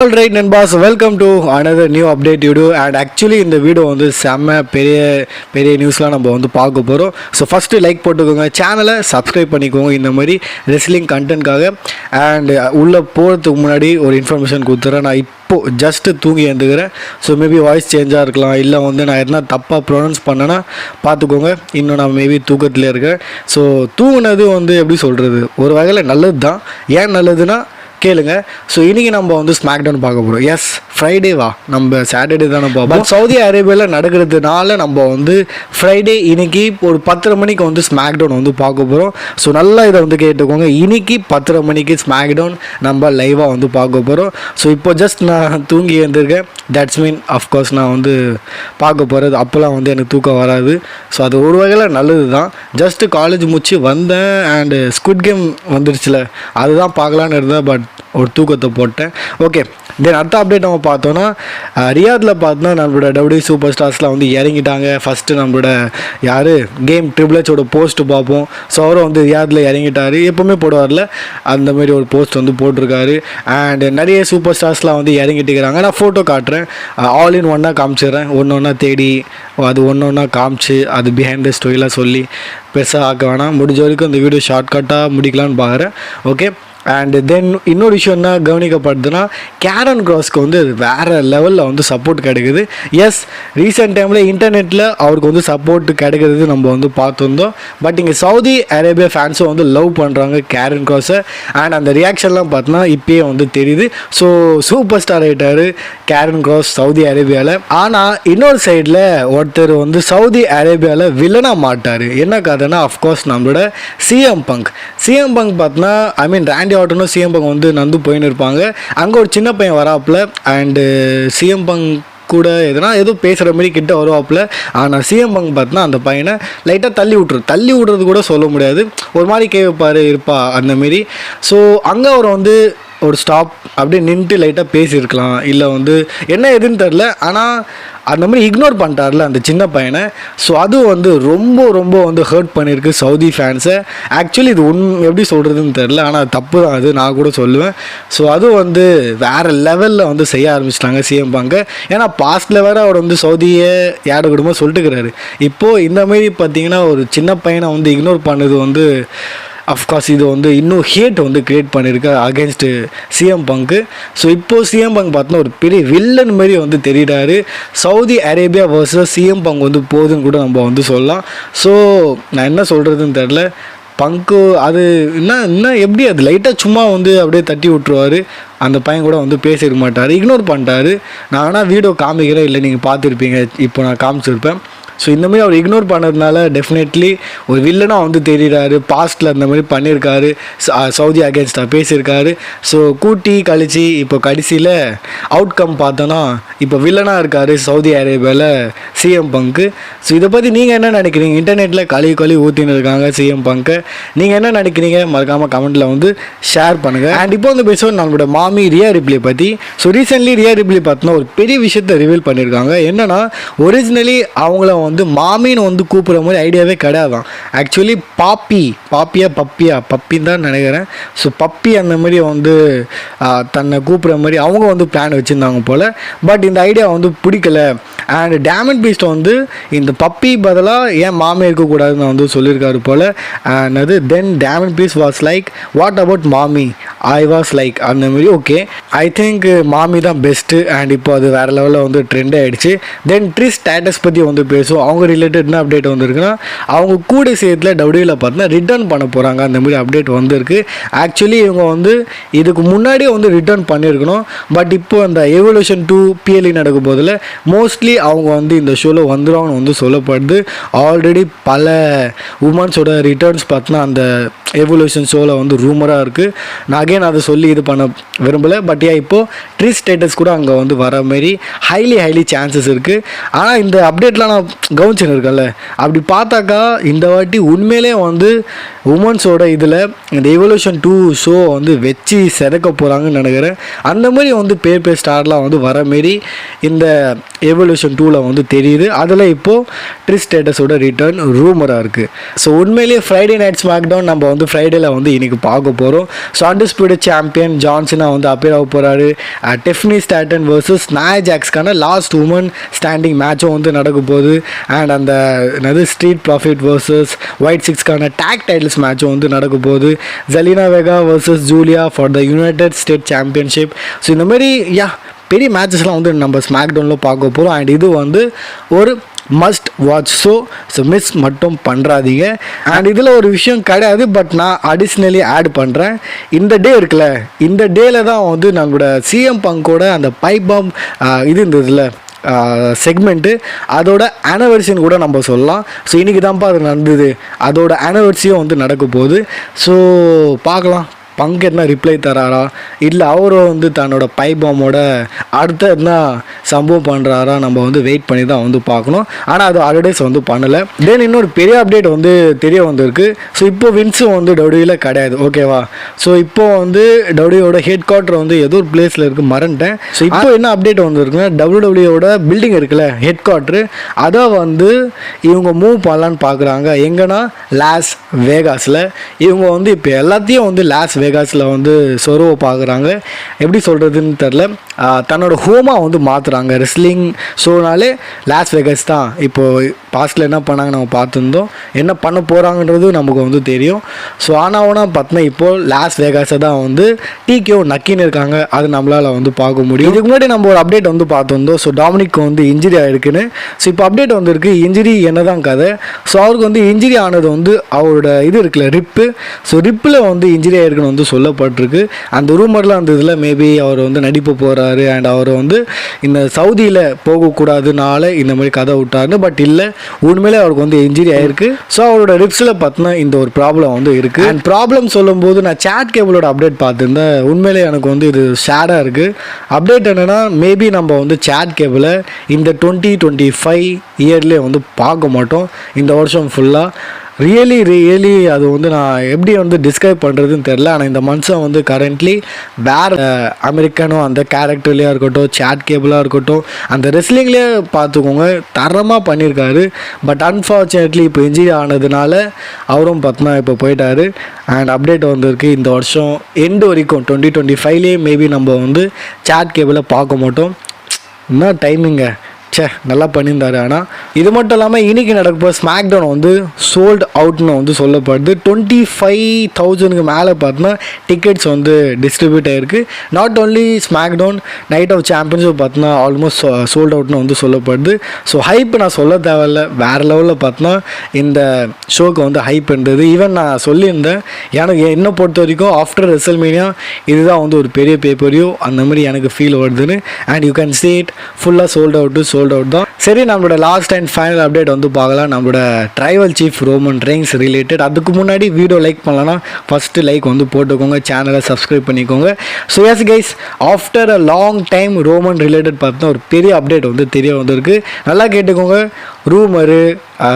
Alright நண்பாஸ், welcome to another new update video. And actually இந்த video வந்து செம்ம பெரிய நியூஸ்லாம் நம்ம வந்து பார்க்க போகிறோம். ஸோ ஃபஸ்ட்டு லைக் போட்டுக்கோங்க, சேனலை சப்ஸ்கிரைப் பண்ணிக்கோங்க இந்த மாதிரி ரெஸ்லிங் கண்டென்ட்காக. அண்ட் உள்ளே போகிறதுக்கு முன்னாடி ஒரு இன்ஃபர்மேஷன் கொடுத்துறேன். நான் இப்போது ஜஸ்ட்டு தூங்கி எழுந்துக்கிறேன். ஸோ மேபி வாய்ஸ் சேஞ்சாக இருக்கலாம், இல்லை வந்து நான் எதனா தப்பாக ப்ரொனவுன்ஸ் பண்ணேன்னா பார்த்துக்கோங்க. இன்னும் நான் மேபி தூக்கத்தில் இருக்கேன். ஸோ தூங்கினது வந்து எப்படி சொல்கிறது, ஒரு வகையில் நல்லது தான். ஏன் நல்லதுன்னா கேளுங்க. ஸோ இன்றைக்கி நம்ம வந்து ஸ்மாக் டவுன் பார்க்க போகிறோம். எஸ், ஃப்ரைடேவா, நம்ம சாட்டர்டே தானே பார்ப்போம். சவுதி அரேபியாவில் நடக்கிறதுனால நம்ம வந்து ஃப்ரைடே இன்னைக்கு ஒரு 10:30 மணிக்கு வந்து ஸ்மாக் டவுன் வந்து பார்க்க போகிறோம். ஸோ நல்லா இதை வந்து கேட்டுக்கோங்க. இன்னைக்கு 10:30 மணிக்கு ஸ்மாக் டவுன் நம்ம லைவாக வந்து பார்க்க போகிறோம். ஸோ இப்போ ஜஸ்ட் நான் தூங்கி எழுந்திருக்கேன். தட்ஸ் மீன் அஃப்கோர்ஸ் நான் வந்து பார்க்க போகிறது. அப்போல்லாம் வந்து எனக்கு தூக்கம் வராது. ஸோ அது ஒரு வகையில் நல்லது தான். ஜஸ்ட்டு காலேஜ் முடிச்சு வந்தேன் அண்டு ஸ்குட் கேம் வந்துருச்சுல, அதுதான் பார்க்கலான்னு இருந்தேன். பட் ஒரு தூக்கத்தை போட்டேன். ஓகே, தென் அடுத்த அப்டேட் நம்ம பார்த்தோன்னா, ரியாதில் பார்த்தோன்னா நம்மளோட டபிள்யூ சூப்பர் ஸ்டார்ஸ்லாம் வந்து இறங்கிட்டாங்க. ஃபஸ்ட்டு நம்மளோட யார் கேம் ட்ரிபிள் ஹெச்சோட போஸ்ட்டு பார்ப்போம். ஸோ அவரும் வந்து ரியாதில் இறங்கிட்டார். எப்போவுமே போடுவார்ல, அந்த மாதிரி ஒரு போஸ்ட் வந்து போட்டிருக்காரு. அண்ட் நிறைய சூப்பர் ஸ்டார்ஸ்லாம் வந்து இறங்கிட்டு இருக்கிறாங்க. நான் ஃபோட்டோ காட்டுறேன், ஆல் இன் ஒன்னாக காமிச்சிடுறேன். ஒன்று தேடி அது ஒன்றா காமிச்சு அது பிஹைண்ட் த ஸ்டோரிலாம் சொல்லி பெருசாக ஆக்க வேணாம். முடிஞ்ச வரைக்கும் இந்த வீடியோ ஷார்ட்கட்டாக முடிக்கலான்னு பார்க்குறேன். ஓகே, அண்ட் தென் இன்னொரு விஷயம் என்ன கவனிக்கப்படுதுன்னா, கேரன் கிராஸ்க்கு வந்து வேறு லெவலில் வந்து சப்போர்ட் கிடைக்குது. எஸ், ரீசெண்ட் டைமில் இன்டர்நெட்டில் அவருக்கு வந்து சப்போர்ட் கிடைக்கிறது நம்ம வந்து பார்த்துருந்தோம். பட் இங்கே சவுதி அரேபியா ஃபேன்ஸும் வந்து லவ் பண்ணுறாங்க கேரன் கிராஸை. அண்ட் அந்த ரியாக்ஷன்லாம் பார்த்தோன்னா இப்போயே வந்து தெரியுது. ஸோ சூப்பர் ஸ்டார் ஆகிட்டார் கேரன் கிராஸ் சவுதி அரேபியாவில். ஆனால் இன்னொரு சைடில் ஒருத்தர் வந்து சவுதி அரேபியாவில் வில்லனாக மாட்டார். என்ன கதைன்னா, அஃப்கோர்ஸ் நம்மளோட சிஎம் பங்க் பார்த்தோன்னா, ஐ மீன் ராண்டி ஆர்டனும் சிஎம் பங்க் வந்து நந்து போயின்னு இருப்பாங்க. அங்கே ஒரு சின்ன பையன் வராப்பில் அண்டு சிஎம் பங்க் கூட ஏதோ பேசுகிற மாதிரி கிட்ட வருவாப்பில். ஆனால் சிஎம் பங்க் பார்த்தோன்னா அந்த பையனை லைட்டாக தள்ளி விட்றது கூட சொல்ல முடியாது, ஒரு மாதிரி கேட்பார் இருப்பா அந்தமாரி. ஸோ அங்கே அவர் வந்து ஒரு ஸ்டாப் அப்படியே நின்றுட்டு லைட்டாக பேசியிருக்கலாம், இல்லை வந்து என்ன எதுன்னு தெரில. ஆனால் அந்த மாதிரி இக்னோர் பண்ணிட்டார்ல அந்த சின்ன பையனை. ஸோ அதுவும் வந்து ரொம்ப வந்து ஹர்ட் பண்ணியிருக்கு சவுதி ஃபேன்ஸை. ஆக்சுவலி இது எப்படி சொல்கிறதுன்னு தெரில, ஆனால் தப்பு தான் அது, நான் கூட சொல்லுவேன். ஸோ அதுவும் வந்து வேறு லெவலில் வந்து செய்ய ஆரம்பிச்சிட்டாங்க சிஎம் பங்கை. ஏன்னா பாஸ்ட்டில் வேறு அவர் வந்து சவுதியை ஏட குடும்பம் சொல்லிட்டுக்கிறாரு. இப்போது இந்தமாரி பார்த்திங்கன்னா ஒரு சின்ன பையனை வந்து இக்னோர் பண்ணது வந்து அஃப்கோர்ஸ் இது வந்து இன்னும் ஹேட் வந்து க்ரியேட் பண்ணியிருக்கு அகேன்ஸ்ட்டு சிஎம் பங்க்கு. ஸோ இப்போது சிஎம் பங்க் பார்த்தோன்னா ஒரு பெரிய வில்லன் மாதிரி வந்து தெரிகிறாரு. Saudi Arabia versus CM Punk வந்து போகுதுன்னு கூட நம்ம வந்து சொல்லலாம். ஸோ நான் என்ன சொல்கிறதுன்னு தெரில. பங்கு அது இன்னும் எப்படி அது லைட்டாக சும்மா வந்து அப்படியே தட்டி விட்ருவார். அந்த பையன் கூட வந்து பேசியிருக்க மாட்டார், இக்னோர் பண்ணிட்டாரு. நான் ஆனால் வீடியோ காமிக்கிறேன், இல்லை நீங்கள் பார்த்துருப்பீங்க, இப்போ நான் காமிச்சிருப்பேன். ஸோ இந்தமாதிரி அவர் இக்னோர் பண்ணதுனால டெஃபினெட்லி ஒரு வில்லனாக வந்து தெரிகிறாரு. பாஸ்ட்டில் அந்த மாதிரி பண்ணியிருக்காரு, சவுதி அகேன்ஸ்டாக பேசியிருக்காரு. ஸோ கூட்டி கழிச்சு இப்போ கடைசியில் அவுட்கம் பார்த்தோன்னா இப்போ வில்லனாக இருக்கார் சவுதி அரேபியாவில் சிஎம் பங்க்கு. ஸோ இதை பற்றி நீங்கள் என்ன நினைக்கிறீங்க? இன்டர்நெட்டில் கழுவி ஊற்றின்னு இருக்காங்க சிஎம் பங்க்கை. நீங்கள் என்ன நினைக்கிறீங்க மறக்காமல் கமெண்ட்டில் வந்து ஷேர் பண்ணுங்கள். அண்ட் இப்போ வந்து பேசுவோம் நம்மளோட மாமி ரியா ரிப்ளி பற்றி. ஸோ ரீசென்ட்லி ரியா ரிப்ளி பார்த்தோன்னா ஒரு பெரிய விஷயத்தை ரிவீல் பண்ணியிருக்காங்க. என்னென்னா, ஒரிஜினலி அவங்கள வந்து மாமின்னு வந்து கூப்பிட்ற மாதிரி ஐடியாவே கிடையாதான். ஆக்சுவலி பப்பின்னு தான் நினைக்கிறேன். ஸோ பப்பி அந்த மாதிரி வந்து தன்னை கூப்பிட்ற மாதிரி அவங்க வந்து பிளான் வச்சுருந்தாங்க போல். பட் இந்த ஐடியா வந்து பிடிக்கல. அண்ட் டேமண்ட் பீஸ்ட் வந்து இந்த பப்பி பதிலாக ஏன் மாமி இருக்கக்கூடாதுன்னு வந்து சொல்லியிருக்காரு போல். அண்ட் அது then Damian Priest was like, what about Mami? I was like அந்த மாதிரி. ஓகே, ஐ திங்க் மாமி தான் பெஸ்ட்டு. அண்ட் இப்போ அது வேறு லெவலில் வந்து ட்ரெண்ட் ஆகிடுச்சு. தென் ட்ரிஸ் ஸ்டேட்டஸ் பற்றி வந்து பேசுவோம். அவங்க ரிலேட்டட் என்ன அப்டேட் வந்திருக்குன்னா, அவங்க கூட சேர்த்துல டபிள்யூவில் பார்த்தீங்கன்னா ரிட்டர்ன் பண்ண போகிறாங்க. அந்த மாதிரி அப்டேட் வந்திருக்கு. ஆக்சுவலி இவங்க வந்து இதுக்கு முன்னாடியே வந்து ரிட்டர்ன் பண்ணியிருக்கணும். பட் இப்போ அந்த எவல்யூஷன் 2 PLE நடக்கும் போதில் மோஸ்ட்லி அவங்க வந்து இந்த ஷோவில் வந்துடுவாங்கன்னு வந்து சொல்லப்படுது. ஆல்ரெடி பல உமன்ஸோட ரிட்டர்ன்ஸ் பார்த்தோன்னா அந்த எவல்யூஷன் ஷோவில் வந்து ரூமராக இருக்குது. நான் அகைன் அதை சொல்லி இது பண்ண விரும்பலை. பட் இப்போது ட்ரிஸ் ஸ்டேட்டஸ் கூட அங்கே வந்து வர மாரி ஹைலி சான்சஸ் இருக்குது. ஆனால் இந்த அப்டேட்லாம் நான் கவனிச்சுன்னு இருக்கேன்ல, அப்படி பார்த்தாக்கா இந்த வாட்டி உண்மையிலே வந்து உமன்ஸோட இதில் இந்த எவல்யூஷன் 2 ஷோ வந்து வச்சு செதுக்க போகிறாங்கன்னு நினைக்கிறேன். அந்த மாதிரி வந்து பேர் ஸ்டார்லாம் வந்து வர மாரி இந்த எவல்யூஷன் 2ல் வந்து தெரியுது. அதில் இப்போது ட்ரிஸ் ஸ்டேட்டஸோட ரிட்டர்ன் ரூமராக இருக்குது. ஸோ உண்மையிலேயே ஃப்ரைடே நைட் ஸ்மாக் டவுன் நம்ம வந்து ஃப்ரைடேல வந்து இன்றைக்கி பார்க்க போகிறோம். ஸோ அன்டிஸ்பியூட்டட் சாம்பியன் ஜான்சனா வந்து அப்பியர் ஆக போகிறாரு. டெஃப்னி ஸ்டாட்டன் வர்சஸ் நாயா ஜாக்ஸ்க்கான லாஸ்ட் உமன் ஸ்டாண்டிங் மேட்சும் வந்து நடக்க போகுது. அண்ட் அந்த என்னது ஸ்ட்ரீட் ப்ராஃபிட் வர்சஸ் ஒயிட் சிக்ஸ்க்கான டேக் டைட்டில்ஸ் மேட்சும் வந்து நடக்க போகுது. Zelina Vega versus Giulia for the United State championship. So இந்த மாதிரி பெரிய மேட்சஸ்லாம் வந்து நம்ம ஸ்மாக் டவுனில் பார்க்க போகிறோம். அண்ட் இது வந்து ஒரு மஸ்ட் வாட்ச் ஸோ மிஸ் மட்டும் பண்ணுறாதீங்க. அண்ட் இதில் ஒரு விஷயம் கிடையாது, பட் நான் அடிஷ்னலி ஆட் பண்ணுறேன். இந்த டே இருக்குல்ல, இந்த டேல தான் வந்து நம்மளோட சிஎம் பங்கோட அந்த பைப் பாம் இது இருந்ததுல செக்மெண்ட்டு, அதோட ஆனிவர்சரி கூட நம்ம சொல்லலாம். ஸோ இன்றைக்கி தான்ப்பா அது நடந்தது, அதோட ஆனிவர்சரியும் வந்து நடக்க போகுது. ஸோ பார்க்கலாம் பங்க் என்ன ரிப்ளை தராரா, இல்லை அவரும் வந்து தன்னோட பைபாமோட அடுத்த என்ன சம்பவம் பண்ணுறாரா, நம்ம வந்து வெயிட் பண்ணி தான் வந்து பார்க்கணும். ஆனால் அது அட்வர்டைஸ் வந்து பண்ணலை. தென் இன்னொரு பெரிய அப்டேட் வந்து தெரிய வந்திருக்கு. ஸோ இப்போ வின்ஸும் வந்து டபிள்யூவில் கிடையாது, ஓகேவா. ஸோ இப்போ வந்து டபிள்யூவோட ஹெட் குவார்ட்டர் வந்து ஏதோ ஒரு பிளேஸில் இருக்குது, மறந்துட்டேன். ஸோ இப்போ என்ன அப்டேட் வந்துருக்குன்னா, டபிள்யூட பில்டிங் இருக்குல்ல, ஹெட் குவார்ட்டரு, அதை வந்து இவங்க மூவ் பண்ணலான்னு பார்க்குறாங்க. எங்கன்னா லாஸ் வேகாஸில். இவங்க வந்து இப்போ எல்லாத்தையும் வந்து லாஸ் வேகாஸில் வந்து சொருவை பார்க்குறாங்க. எப்படி சொல்கிறதுன்னு தெரில, தன்னோட ஹோமாக வந்து மாற்றுறாங்க. ரெஸ்லிங் ஷோனாலே லாஸ் வேகாஸ் தான். இப்போது பாஸ்ட்டில் என்ன பண்ணாங்க நம்ம பார்த்துருந்தோம், என்ன பண்ண போகிறாங்கன்றது நமக்கு வந்து தெரியும். ஸோ ஆனால் பார்த்தோன்னா இப்போது லாஸ் வேகாஸை தான் வந்து டிகேஓ நக்கின்னு இருக்காங்க. அது நம்மளால் வந்து பார்க்க முடியும். இதுக்கு முன்னாடி நம்ம ஒரு அப்டேட் வந்து பார்த்துருந்தோம். ஸோ டாமினிக் வந்து இன்ஜுரி ஆகிருக்குன்னு. ஸோ இப்போ அப்டேட் வந்துருக்கு, இன்ஜுரி என்ன தான் கதை. ஸோ அவருக்கு வந்து இன்ஜுரி ஆனது வந்து அவரோட இது இருக்குல்ல, ரிப்பு. ஸோ ரிப்பில் வந்து இன்ஜுரி ஆகிருக்குன்னு வந்து சொல்லப்பட்டிருக்கு. அந்த ரூமர்லாம் அந்த இதில் மேபி அவர் வந்து நடிப்பு போகிறாரு அண்ட் அவர் வந்து இந்த சவுதியில் போகக்கூடாதுனால இந்த மாதிரி கதை விட்டாருன்னு. பட் இல்லை, உண்மையிலே அவருக்கு வந்து இன்ஜுரி ஆயிருக்கு. ஸோ அவரோட ரிப்ஸில் பார்த்தீங்கன்னா இந்த ஒரு ப்ராப்ளம் வந்து இருக்குது. அண்ட் ப்ராப்ளம் சொல்லும்போது நான் சாட் கேபிளோட அப்டேட் பார்த்துருந்தேன். உண்மையிலே எனக்கு வந்து இது ஷேடாக இருக்குது. அப்டேட் என்னென்னா, மேபி நம்ம வந்து சாட் கேபிளை இந்த 2025 இயர்லேயே வந்து பார்க்க மாட்டோம், இந்த வருஷம் ஃபுல்லாக. ரியலி அது வந்து நான் எப்படி வந்து டிஸ்கிரைப் பண்ணுறதுன்னு தெரில. ஆனால் இந்த மனுஷன் வந்து கரண்ட்லி வேறு அமெரிக்கனும் அந்த கேரக்டர்லேயே இருக்கட்டும், சாட் கேபிளாக இருக்கட்டும், அந்த ரெஸ்லிங்லேயே பார்த்துக்கோங்க தரமாக பண்ணியிருக்காரு. பட் அன்ஃபார்ச்சுனேட்லி இப்போ இன்ஜுரி ஆனதுனால அவரும் பார்த்தோன்னா இப்போ போயிட்டார். அண்ட் அப்டேட் வந்திருக்கு, இந்த வருஷம் எண்டு வரைக்கும் 2025லேயே மேபி நம்ம வந்து சாட் கேபிளை பார்க்க மாட்டோம். என்ன டைமிங்க, நல்லா பண்ணியிருந்தார். ஆனால் இது மட்டும் இல்லாமல் இன்றைக்கி நடக்கப்போ ஸ்மாக் டவுன் வந்து சோல்ட் அவுட்னு வந்து சொல்லப்படுது. 25,000க்கு மேலே பார்த்தோன்னா டிக்கெட்ஸ் வந்து டிஸ்ட்ரிபியூட் ஆகிருக்கு. Not only SmackDown, night of championship பார்த்தோன்னா ஆல்மோஸ்ட் சோல்ட் அவுட்னு வந்து சொல்லப்படுது. ஸோ ஹைப் நான் சொல்ல தேவையில்ல, வேறு லெவலில் பார்த்தோன்னா இந்த ஷோக்கு வந்து ஹைப் இருந்தது. ஈவன் நான் சொல்லியிருந்தேன், எனக்கு என்னை பொறுத்த வரைக்கும் ஆஃப்டர் ரெசல்மேனியா இதுதான் வந்து ஒரு பெரிய பேப்பரையோ அந்த மாதிரி எனக்கு ஃபீல் வருதுன்னு. And you can see it ஃபுல்லாக சோல்ட் அவுட் தான். சரி, நம்மளோட லாஸ்ட் அண்ட் ஃபைனல் அப்டேட் வந்து பார்க்கலாம். நம்மளோட tribal chief Roman Reigns related. அதுக்கு முன்னாடி வீடியோ லைக் பண்ணலன்னா ஃபஸ்ட்டு லைக் வந்து போட்டுக்கோங்க, சேனலை சப்ஸ்கிரைப் பண்ணிக்கோங்க. So S guys, after a long time Roman related பார்த்தா ஒரு பெரிய அப்டேட் வந்து தெரிய வந்திருக்கு. நல்லா கேட்டுக்கோங்க. ரூமரு,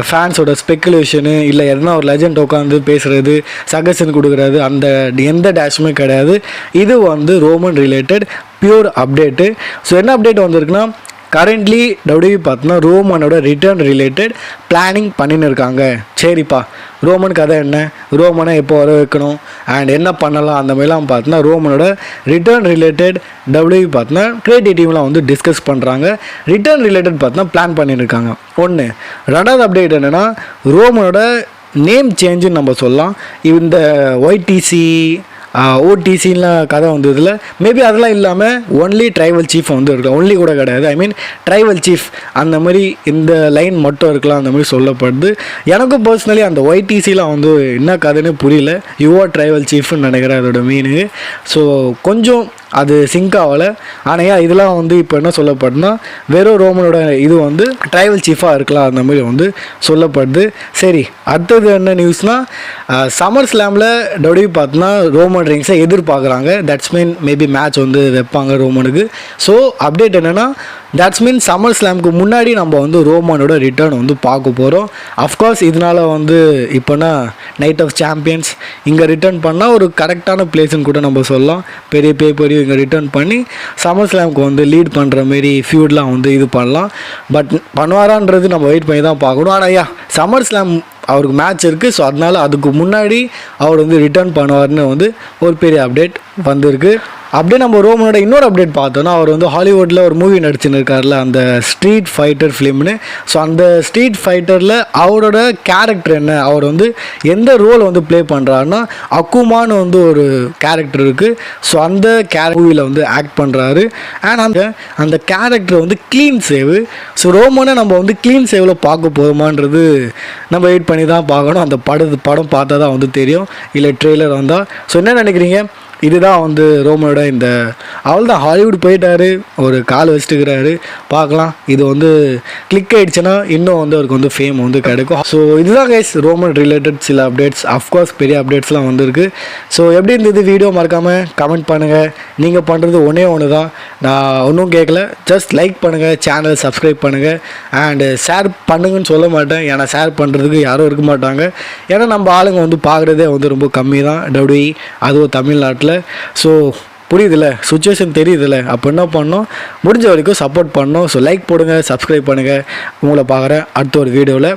ஃபேன்ஸோட ஸ்பெக்குலேஷனு, இல்லை எதனா ஒரு லெஜண்ட் உட்காந்து பேசுகிறது, சஜஷன் கொடுக்குறது, அந்த எந்த டேஷுமே கிடையாது. இது வந்து Roman related pure update. So என்ன அப்டேட் வந்திருக்குன்னா, கரண்ட்லி டபிள்யூ பார்த்தோன்னா ரோமனோட ரிட்டர்ன் ரிலேட்டட் பிளானிங் பண்ணின்னு இருக்காங்க. சரிப்பா, ரோமன் கதை என்ன, ரோமனை எப்போ வர வைக்கணும் அண்ட் என்ன பண்ணலாம், அந்த மாதிரிலாம் பார்த்தோன்னா ரோமனோட ரிட்டர்ன் ரிலேட்டட் டபிள்யூ பார்த்தோன்னா கிரியேட்டிவ் டீம்லாம் வந்து டிஸ்கஸ் பண்ணுறாங்க. ரிட்டர்ன் ரிலேட்டட் பார்த்தோன்னா பிளான் பண்ணியிருக்காங்க. ஒன்று. ரெண்டாவது அப்டேட் என்னென்னா, ரோமனோட நேம் சேஞ்சுன்னு நம்ம சொல்லலாம். இந்த ஒய்டிசி ஓடிசின்லாம் கதை வந்ததில் மேபி அதெல்லாம் இல்லாமல் ஒன்லி ட்ரைபல் சீஃப் வந்து இருக்கலாம். ஒன்லி கூட கிடையாது, ஐ மீன் ட்ரைபல் சீஃப் அந்த மாதிரி இந்த லைன் மட்டும் இருக்கலாம் அந்த மாதிரி சொல்லப்படுது. எனக்கும் பர்சனலி அந்த ஒய்டிசிலாம் வந்து என்ன கதைன்னு புரியல. யுவர் ட்ரைபல் சீஃப்னு நினைக்கிறேன் அதோட மீனிங்கு. ஸோ கொஞ்சம் அது சிங்க் ஆகலை. ஆனால் இதெல்லாம் வந்து இப்போ என்ன சொல்லப்படுதுன்னா, வெறும் ரோமனோட இது வந்து ட்ரைபல் சீஃபாக இருக்கலாம் அந்த மாதிரி வந்து சொல்லப்படுது. சரி, அடுத்தது என்ன நியூஸ்னால், சம்மர் ஸ்லாமில் டபிள்யூ பார்த்தோன்னா ரோமன் ரெயின்ஸை எதிர்பார்க்குறாங்க. தட்ஸ் மீன் மேபி மேட்ச் வந்து வைப்பாங்க ரோமனுக்கு. ஸோ அப்டேட் என்னென்னா, தட்ஸ் மீன் சம்மர் ஸ்லாமுக்கு முன்னாடி நம்ம வந்து ரோமனோட ரிட்டர்ன் வந்து பார்க்க போகிறோம். அஃப்கோர்ஸ் இதனால் வந்து இப்போனா நைட் ஆஃப் சாம்பியன்ஸ் இங்கே ரிட்டர்ன் பண்ணால் ஒரு கரெக்டான பிளேஸ்ன்னு கூட நம்ம சொல்லலாம். பெரிய பேப்பரையும் இங்கே ரிட்டர்ன் பண்ணி சம்மர் ஸ்லாமுக்கு வந்து லீட் பண்ணுற மாரி ஃபியூட்லாம் வந்து இது பண்ணலாம். பட் பண்ணுவாரான்றது நம்ம வெயிட் பண்ணி தான் பார்க்கணும். ஆனால் சம்மர் ஸ்லாம் அவருக்கு மேட்ச் இருக்குது. ஸோ அதனால் அதுக்கு முன்னாடி அவர் வந்து ரிட்டர்ன் பண்ணுவார்னு வந்து ஒரு பெரிய அப்டேட் வந்திருக்கு. அப்படியே நம்ம ரோமனோட இன்னொரு அப்டேட் பார்த்தோன்னா, அவர் வந்து ஹாலிவுட்டில் ஒரு மூவி நடிச்சுன்னு இருக்கார்ல, அந்த ஸ்ட்ரீட் ஃபைட்டர் ஃபிலிம்னு. ஸோ அந்த ஸ்ட்ரீட் ஃபைட்டரில் அவரோட கேரக்டர் என்ன, அவர் வந்து எந்த ரோல் வந்து ப்ளே பண்ணுறாருன்னா அக்குமான்னு வந்து ஒரு கேரக்டர் இருக்குது. ஸோ அந்த மூவியில் வந்து ஆக்ட் பண்ணுறாரு. அண்ட் அந்த கேரக்டர் வந்து க்ளீன் சேவ். ஸோ ரோமனை நம்ம வந்து க்ளீன் சேவில் பார்க்க போதுமான்றது நம்ம வெயிட் பண்ணி தான் பார்க்கணும். அந்த படம் பார்த்தா தான் வந்து தெரியும், இல்லை ட்ரெய்லர் வந்தால். ஸோ என்ன நினைக்கிறீங்க? இதுதான் வந்து ரோமனோட இந்த அவள் தான் ஹாலிவுட் போயிட்டாரு, ஒரு கால் வச்சுட்டுக்கிறாரு. பார்க்கலாம், இது வந்து கிளிக் ஆகிடுச்சுன்னா இன்னும் வந்து அவருக்கு வந்து ஃபேம் வந்து கிடைக்கும். ஸோ இதுதான் கைஸ் ரோமன் ரிலேட்டட் சில அப்டேட்ஸ். அஃப்கோர்ஸ் பெரிய அப்டேட்ஸ்லாம் வந்திருக்கு. ஸோ எப்படி இருந்தது வீடியோ மறக்காமல் கமெண்ட் பண்ணுங்கள். நீங்கள் பண்ணுறது ஒன்று தான், நான் ஒன்றும் கேட்கல. ஜஸ்ட் லைக் பண்ணுங்கள், சேனலை சப்ஸ்கிரைப் பண்ணுங்கள், அண்டு ஷேர் பண்ணுங்கன்னு சொல்ல மாட்டேன், ஏன்னா ஷேர் பண்ணுறதுக்கு யாரும் இருக்க மாட்டாங்க. ஏன்னா நம்ம ஆளுங்க வந்து பார்க்குறதே வந்து ரொம்ப கம்மி தான் டபிள்யூஇ, அதுவும் தமிழ்நாட்டில். ஸோ புரியுதில்ல, சுச்சுவேஷன் தெரியுதில்ல. அப்போ என்ன பண்ணோம், முடிஞ்ச வரைக்கும் சப்போர்ட் பண்ணோம். ஸோ லைக் போடுங்க, சப்ஸ்கிரைப் பண்ணுங்கள். உங்களை பார்க்குறேன் அடுத்த ஒரு வீடியோவில்.